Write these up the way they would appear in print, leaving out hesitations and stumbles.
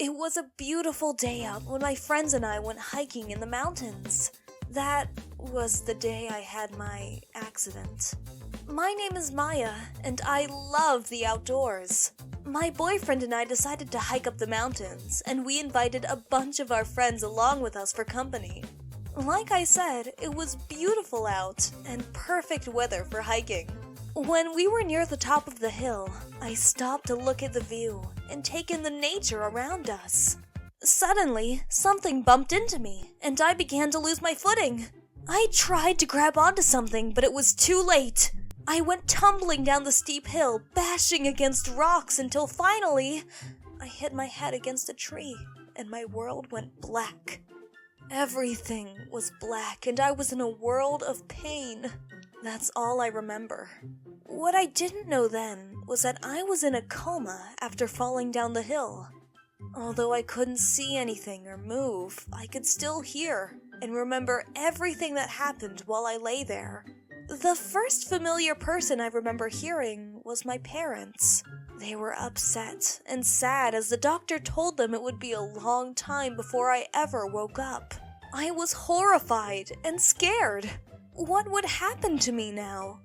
It was a beautiful day out when my friends and I went hiking in the mountains. That was the day I had my accident. My name is Maya, and I love the outdoors. My boyfriend and I decided to hike up the mountains, and we invited a bunch of our friends along with us for company. Like I said, it was beautiful out, and perfect weather for hiking. When we were near the top of the hill, I stopped to look at the view and take in the nature around us. Suddenly, something bumped into me, and I began to lose my footing. I tried to grab onto something, but it was too late. I went tumbling down the steep hill, bashing against rocks until finally, I hit my head against a tree, and my world went black. Everything was black, and I was in a world of pain. That's all I remember. What I didn't know then was that I was in a coma after falling down the hill. Although I couldn't see anything or move, I could still hear and remember everything that happened while I lay there. The first familiar person I remember hearing was my parents. They were upset and sad as the doctor told them it would be a long time before I ever woke up. I was horrified and scared. What would happen to me now?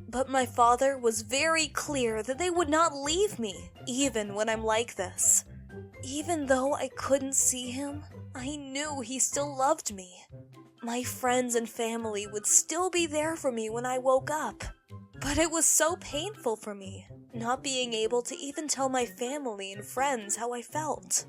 But my father was very clear that they would not leave me, even when I'm like this. Even though I couldn't see him, I knew he still loved me. My friends and family would still be there for me when I woke up. But it was so painful for me, not being able to even tell my family and friends how I felt.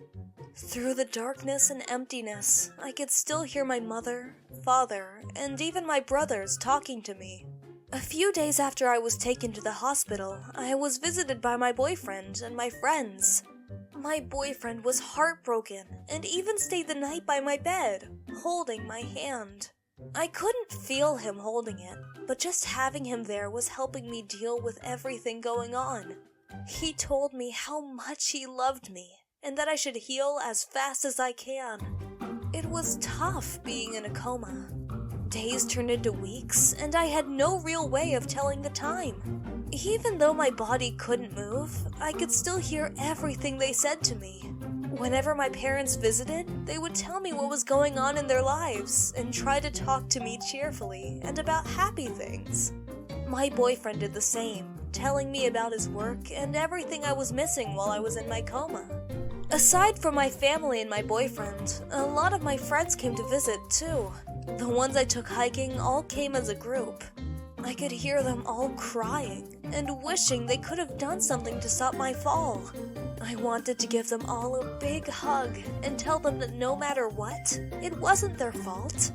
Through the darkness and emptiness, I could still hear my mother, father, and even my brothers talking to me. A few days after I was taken to the hospital, I was visited by my boyfriend and my friends. My boyfriend was heartbroken and even stayed the night by my bed, holding my hand. I couldn't feel him holding it, but just having him there was helping me deal with everything going on. He told me how much he loved me and that I should heal as fast as I can. It was tough being in a coma. Days turned into weeks, and I had no real way of telling the time. Even though my body couldn't move, I could still hear everything they said to me. Whenever my parents visited, they would tell me what was going on in their lives and try to talk to me cheerfully and about happy things. My boyfriend did the same, telling me about his work and everything I was missing while I was in my coma. Aside from my family and my boyfriend, a lot of my friends came to visit too. The ones I took hiking all came as a group. I could hear them all crying and wishing they could have done something to stop my fall. I wanted to give them all a big hug and tell them that no matter what, it wasn't their fault.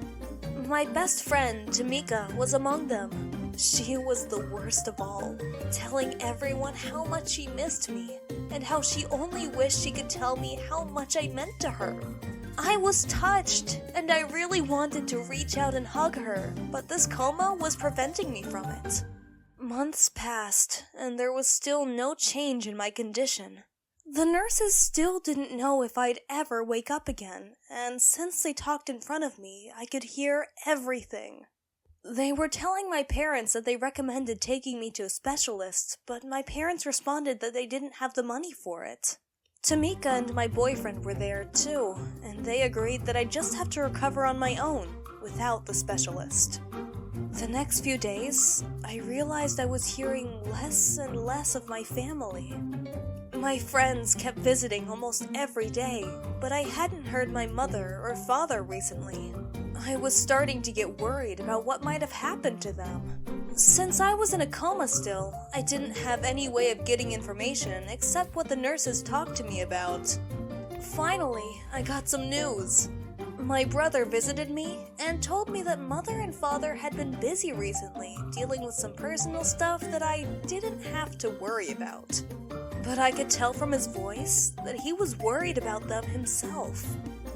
My best friend, Tamika, was among them. She was the worst of all, telling everyone how much she missed me and how she only wished she could tell me how much I meant to her. I was touched, and I really wanted to reach out and hug her, but this coma was preventing me from it. Months passed, and there was still no change in my condition. The nurses still didn't know if I'd ever wake up again, and since they talked in front of me, I could hear everything. They were telling my parents that they recommended taking me to a specialist, but my parents responded that they didn't have the money for it. Tamika and my boyfriend were there too, and they agreed that I'd just have to recover on my own, without the specialist. The next few days, I realized I was hearing less and less of my family. My friends kept visiting almost every day, but I hadn't heard my mother or father recently. I was starting to get worried about what might have happened to them. Since I was in a coma still, I didn't have any way of getting information except what the nurses talked to me about. Finally, I got some news. My brother visited me and told me that mother and father had been busy recently, dealing with some personal stuff that I didn't have to worry about. But I could tell from his voice that he was worried about them himself.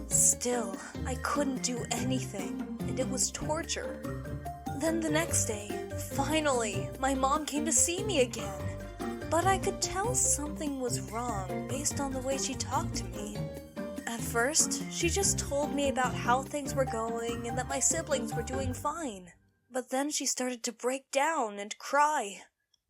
Still, I couldn't do anything, and it was torture. Then the next day, finally, my mom came to see me again. But I could tell something was wrong based on the way she talked to me. At first, she just told me about how things were going and that my siblings were doing fine. But then she started to break down and cry.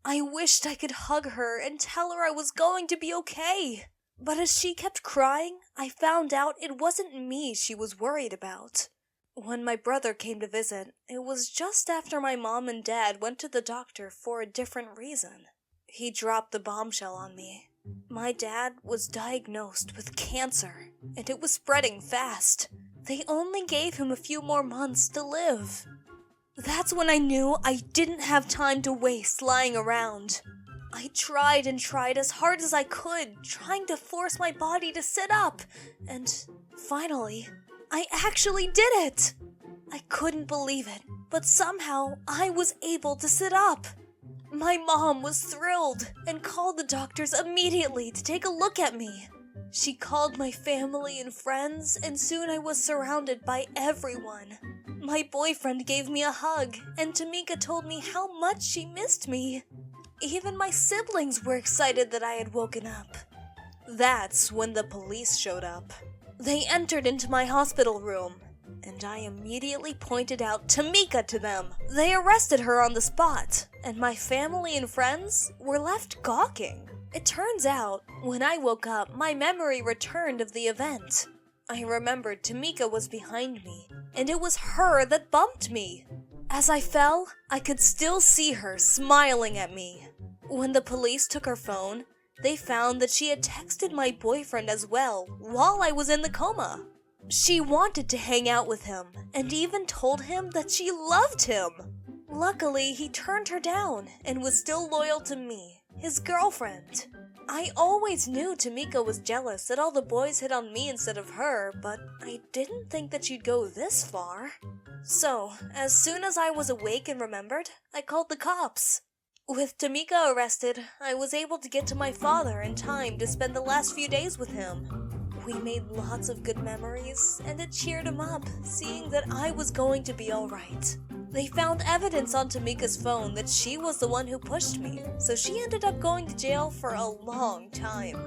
I wished I could hug her and tell her I was going to be okay. But as she kept crying, I found out it wasn't me she was worried about. When my brother came to visit, it was just after my mom and dad went to the doctor for a different reason. He dropped the bombshell on me. My dad was diagnosed with cancer, and it was spreading fast. They only gave him a few more months to live. That's when I knew I didn't have time to waste lying around. I tried and tried as hard as I could, trying to force my body to sit up, and finally, I actually did it! I couldn't believe it, but somehow I was able to sit up. My mom was thrilled and called the doctors immediately to take a look at me. She called my family and friends, and soon I was surrounded by everyone. My boyfriend gave me a hug, and Tamika told me how much she missed me. Even my siblings were excited that I had woken up. That's when the police showed up. They entered into my hospital room, and I immediately pointed out Tamika to them. They arrested her on the spot, and my family and friends were left gawking. It turns out, when I woke up, my memory returned of the event. I remembered Tamika was behind me, and it was her that bumped me. As I fell, I could still see her smiling at me. When the police took her phone, they found that she had texted my boyfriend as well while I was in the coma. She wanted to hang out with him, and even told him that she loved him. Luckily, he turned her down and was still loyal to me, his girlfriend. I always knew Tamika was jealous that all the boys hit on me instead of her, but I didn't think that she'd go this far. So, as soon as I was awake and remembered, I called the cops. With Tamika arrested, I was able to get to my father in time to spend the last few days with him. We made lots of good memories, and it cheered him up, seeing that I was going to be alright. They found evidence on Tamika's phone that she was the one who pushed me, so she ended up going to jail for a long time.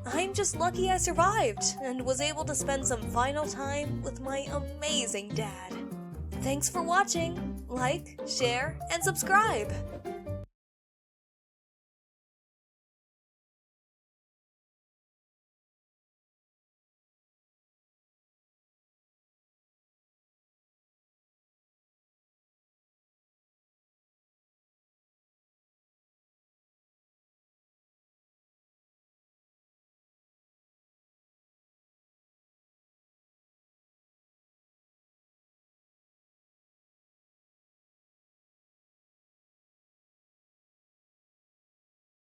I'm just lucky I survived, and was able to spend some final time with my amazing dad. Thanks for watching. Like, share, and subscribe.